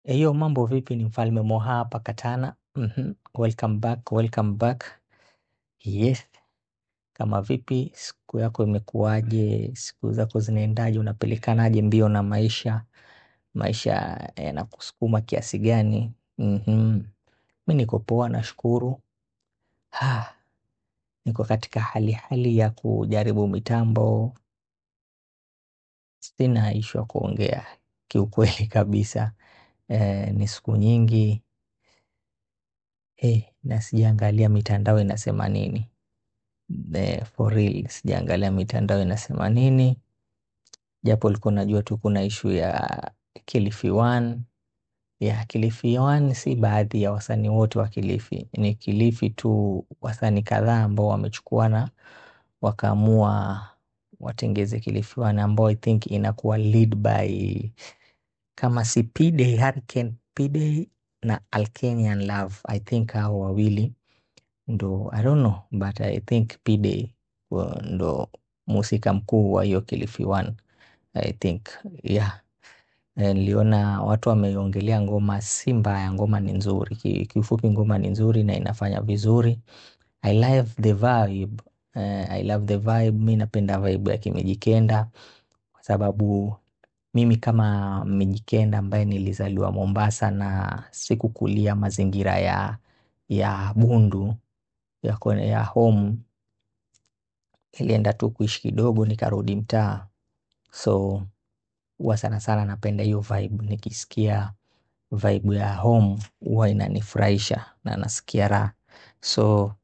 Eyo, mambo vipi? Ni Mfalme Moha hapa Katana. Welcome back, welcome back. Yes, kama vipi, siku yako imekuwaje? Siku zako zinaendaje? Unapelekanaje mbio na maisha? Maisha yanakusukuma kiasi gani? Mi niko poa, nashukuru. Niko katika hali ya kujaribu mitambo. Sina issue ya kuongea kiukweli kabisa. Ni siku nyingi na sijaangalia mitandao inasema nini. For real, sijaangalia mitandao inasema nini. Japo ulikuwa najua tu kuna issue ya Kilifi One. Ya Kilifi One si baadhi ya wasanii wote wa Kilifi. Ni Kilifi tu, wasanii kadhaa ambao wamechukuana wakaamua watengeze Kilifi One, ambao I think inakuwa lead by kama si P-Day, Hurricane P-Day na Alkenian Love. I think hao wawili ndo, I don't know, but I think P-Day ndo musika mkuu wa hiyo Kilifi One, I think. Yeah. Niliona watu wameongelea ngoma si mbaya, ngoma ni nzuri. Kiufupi ngoma ni nzuri na inafanya vizuri. I love the vibe. I love the vibe. Mi napenda vibe ya Kimijikenda kwa sababu mimi kama Mijikenda ambaye nilizaliwa Mombasa na sikukulia mazingira ya Bundu ya home, nilienda tu kuishi kidogo nikarudi mtaa. So huwa sana sana napenda hiyo vibe. Nikisikia vibe ya home huwa inanifurahisha na nasikia raha. So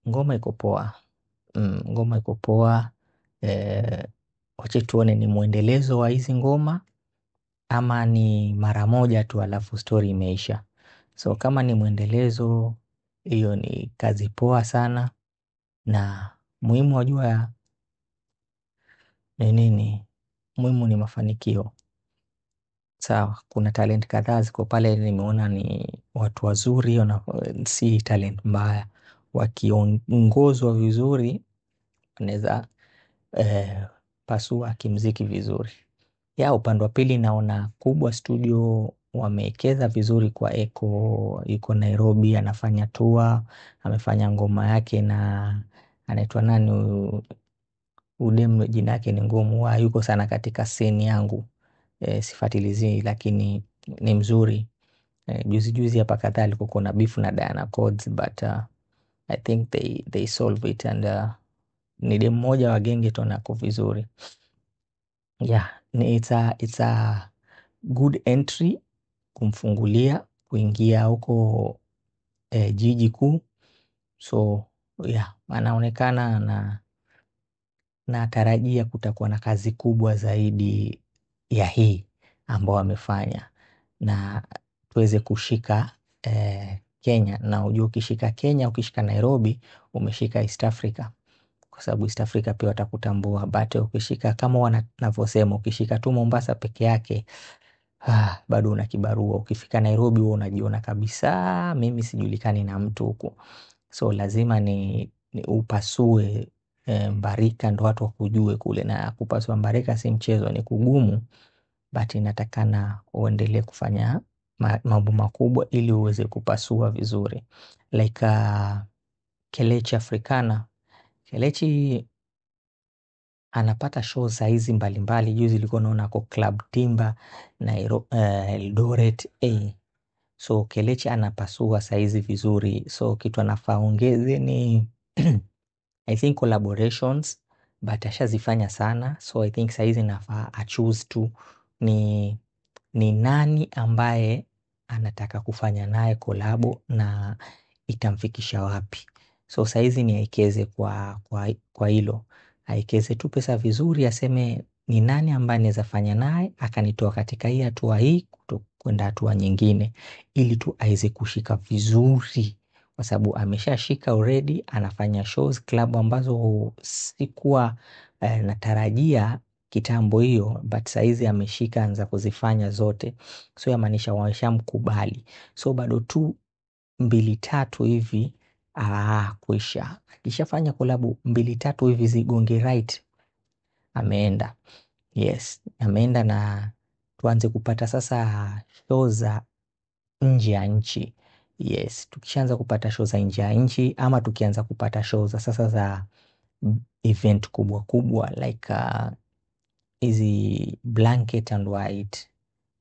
ngoma iko poa. Ngoma iko poa. Wache tuone ni muendelezo wa hizi ngoma ama ni mara moja tu alafu story imeisha. So kama ni muendelezo, hiyo ni kazi poa sana. Na muhimu wajua ni nini? Muhimu ni mafanikio. Sawa, kuna talent kadhaa ziko pale, nimeona ni watu wazuri, si talent mbaya. Wakiongozwa vizuri, wanaweza pasua kimziki vizuri. Ya upande wa pili naona Kubwa Studio wamekeza vizuri kwa Eko, yuko Nairobi, anafanya tour, amefanya ngoma yake na anaitwa nani udem, jina yake ni ngumu, yuko sana katika scene yangu. Sifatilizi lakini ni mzuri. Juzi hapa kadhaa alikuwa kuna beef na Diana Codes, but I think they solve it, and ni dem mmoja wa Gengeton ako vizuri. Yeah, it's a good entry kumfungulia kuingia huko jiji kuu. So yeah, anaonekana na tarajia kutakuwa na kazi kubwa zaidi ya hii ambao amefanya, na tuweze kushika Kenya. Na ujue ukishika Kenya, ukishika Nairobi, umeshika East Africa, kwa sababu East Africa pia watakutambua. But ukishika kama wanavyosema, ukishika tu Mombasa peke yake, bado una kibarua. Ukifika Nairobi wewe unajiona kabisa mimi sijulikani na mtu huku. So lazima ni upasue Mbarika ndo watu wakujue kule, na kupasua Mbarika si mchezo, ni kugumu. But inatakana uendelee kufanya mambo makubwa ili uweze kupasua vizuri. Like Kelechi Africana. Kelechi anapata show saizi mbalimbali. Juzi ilikuwa naona ako Club Timba na Eldoret. So Kelechi anapasua saizi vizuri. So kitu anafaa ongeze ni I think collaborations, but ashazifanya sana. So I think saizi nafaa choose tu ni nani ambaye anataka kufanya naye kolabo na itamfikisha wapi. So saizi ni aikeze kwa hilo. Aikeze tu pesa vizuri, aseme ni nani ambaye anaweza fanya naye akanitoa katika hii hatua hii kwenda hatua nyingine, ili tu aweze kushika vizuri, kwa sababu ameshashika already. Anafanya shows club ambazo sikuwa natarajia kitambo hiyo, but saizi ameshika, anza kuzifanya zote. So yamaanisha wameshamkubali. So bado tu 2-3 hivi kuisha. Akishafanya kolabu 2-3 hivi zigonge right, ameenda. Yes, ameenda. tuanze kupata sasa show za nje ya nchi. Yes, tukishaanza kupata show za nje ya nchi, ama tukianza kupata show za sasa za event kubwa kubwa like hizi Blanket and White.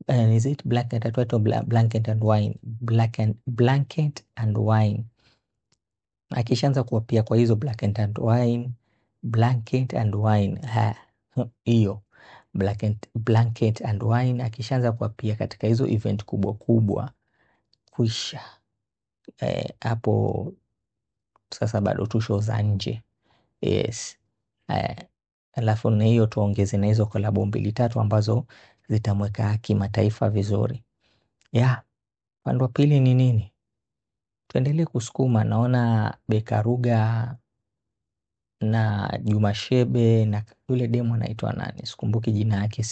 Is it Blanket and White or Blanket and Wine? Blanket and Wine. Akishaanza kuapia kwa hizo Blanket and Wine, hiyo Blanket and Wine akishaanza kuapia katika hizo event kubwa kubwa, kuisha hapo sasa bado tu show za nje. Yes. Alafu na hiyo tuongeze na hizo kolabo 2-3 ambazo zitamweka kimataifa vizuri. Upande wa pili ni nini? Tuendelee kusukuma. Naona Beka Ruga na Juma Shebe na yule demo anaitwa nani? Sikumbuki jina yake.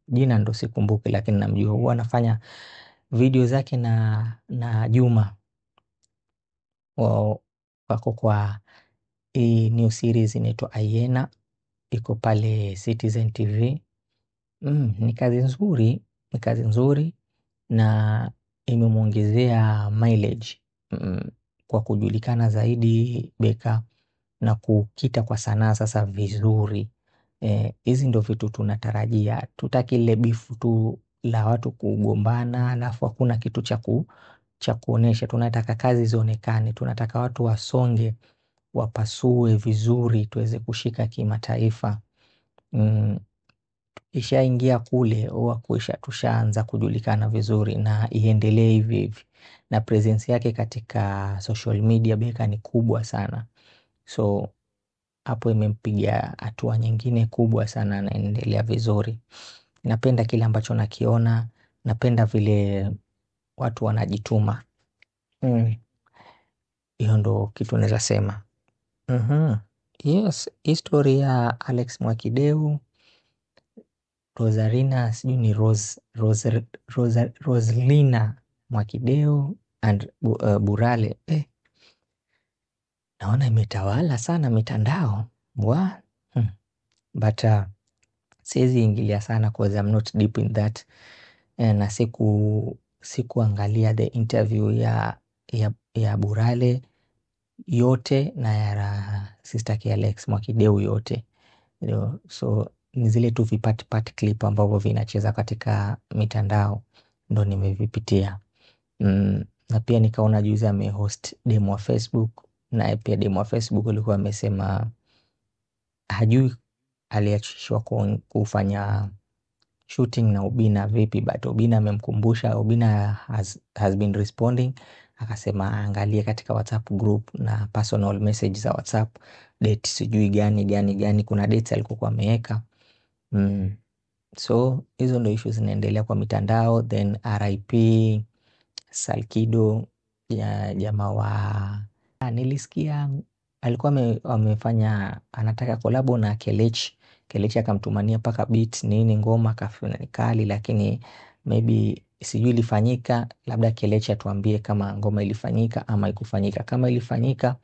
Jina ndo sikumbuki, lakini namjua. Huwa anafanya video zake na Juma. Wako kwa hii new series inaitwa Ayena, iko pale Citizen TV. Ni kazi nzuri na imemwongezea mileage kwa kujulikana zaidi Beka na kukita kwa sanaa sasa vizuri. Hizi ndo vitu tunatarajia. Tutaki ile bifu tu la watu kugombana alafu hakuna kitu cha kuonesha. Tunataka kazi zionekane, tunataka watu wasonge, wapasue vizuri, tuweze kushika kimataifa. Ishaingia kule huwa tushaanza kujulikana vizuri, na iendelee hivi hivi. Na presence yake katika social media Beka ni kubwa sana. So hapo imempiga hatua nyingine kubwa sana, anaendelea vizuri. Napenda kile ambacho nakiona, napenda vile watu wanajituma. Hiyo ndo kitu naweza sema. Yes, history ya Alex Mwakideu, Rosarina, sijui ni Roslina Mwakideu and Burale. Naona imetawala sana mitandao. But siwezi ingilia sana cause I'm not deep in that. Na sikuangalia the interview ya Burale yote na ya sister yake Alex Mwakideu yote. So ni zile tu vipati clip ambavyo vinacheza katika mitandao ndo nimevipitia. Na pia nikaona juzi amehost demo wa Facebook, na pia demo wa Facebook alikuwa amesema hajui aliachishwa kufanya shooting na Obina vipi, but Obina amemkumbusha. Obina has been responding, akasema angalie katika WhatsApp group na personal message za WhatsApp, date sijui gani, kuna dates alikuwa ameweka. So hizo ndo issues zinaendelea kwa mitandao. Then RIP Salkido, ya jamaa wa nilisikia alikuwa amefanya anataka kolabo na Kelechi akamtumania paka beat nini ngoma kafuna ni kali, lakini maybe sijui ilifanyika. Labda Kelechi atuambie kama ngoma ilifanyika ama ikufanyika. Kama ilifanyika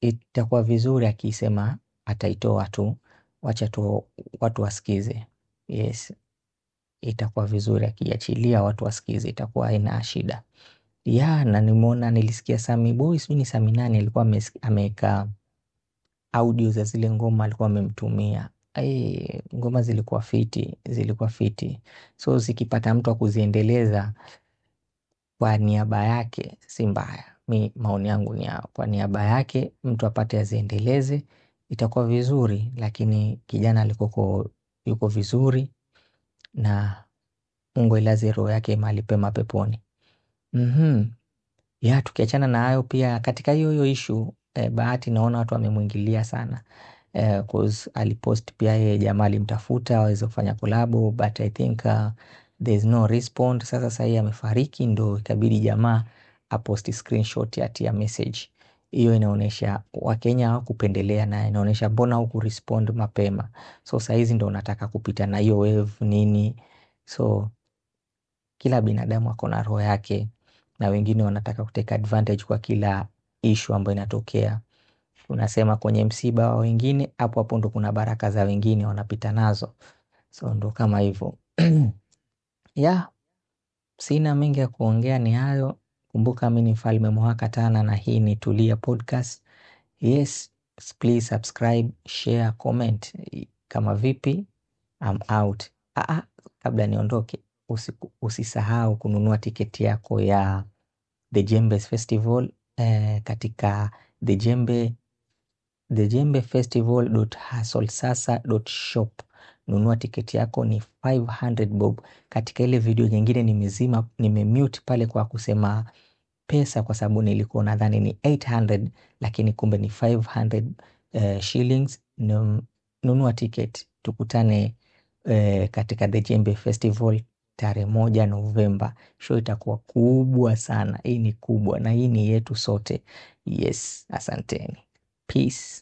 itakuwa vizuri akisema ataitoa tu, wacha tu watu wasikize. Yes, itakuwa vizuri akiachilia watu wasikize, itakuwa haina shida. Na nimeona nilisikia Sami Boy, sijui ni Sami nani alikuwa ameweka audio za zile ngoma alikuwa amemtumia. Ngoma zilikuwa fiti. So zikipata mtu wa kuziendeleza kwa niaba yake si mbaya. Maoni yangu ni kwa niaba yake mtu apate aziendeleze, itakuwa vizuri. Lakini kijana yuko vizuri, na Mungu ilaze roho yake mahali pema peponi. Tukiachana na hayo, pia katika hiyo issue Bahati naona watu wamemwingilia sana, cause alipost pia yeye jamaa alimtafuta waweze kufanya collabo, but I think there's no response. Sasa yeye amefariki, ndo ikabidi jamaa aposti screenshot ya message. Hiyo inaonesha Wakenya hawakupendelea, na inaonesha mbona hukurespond mapema. So saizi ndo unataka kupita na hiyo wave nini. So kila binadamu ako na roho yake, na wengine wanataka kuteka advantage kwa kila issue ambayo inatokea. Unasema kwenye msiba wa wengine, hapo ndo kuna baraka za wengine wanapita nazo. So ndo kama hivyo. Yeah, sina mengi ya kuongea, ni hayo. Kumbuka mimi ni Mfalme Mwakatana na hii ni Tulia Podcast. Yes, please subscribe, share, comment. Kama vipi, I'm out. Kabla niondoke, usisahau kununua tiketi yako ya The Jembes Festival katika thejembefestival.hustlesasa.shop. Nunua tiketi yako, ni 500 bob. Katika ile video nyingine nimemute pale kwa kusema pesa kwa sababu nilikuwa nadhani ni 800 lakini kumbe ni 500 shillings. Nunua tiketi, tukutane katika The Jembe Festival tarehe 1 Novemba. Show itakuwa kubwa sana. Hii ni kubwa na hii ni yetu sote. Yes, asanteni. Peace.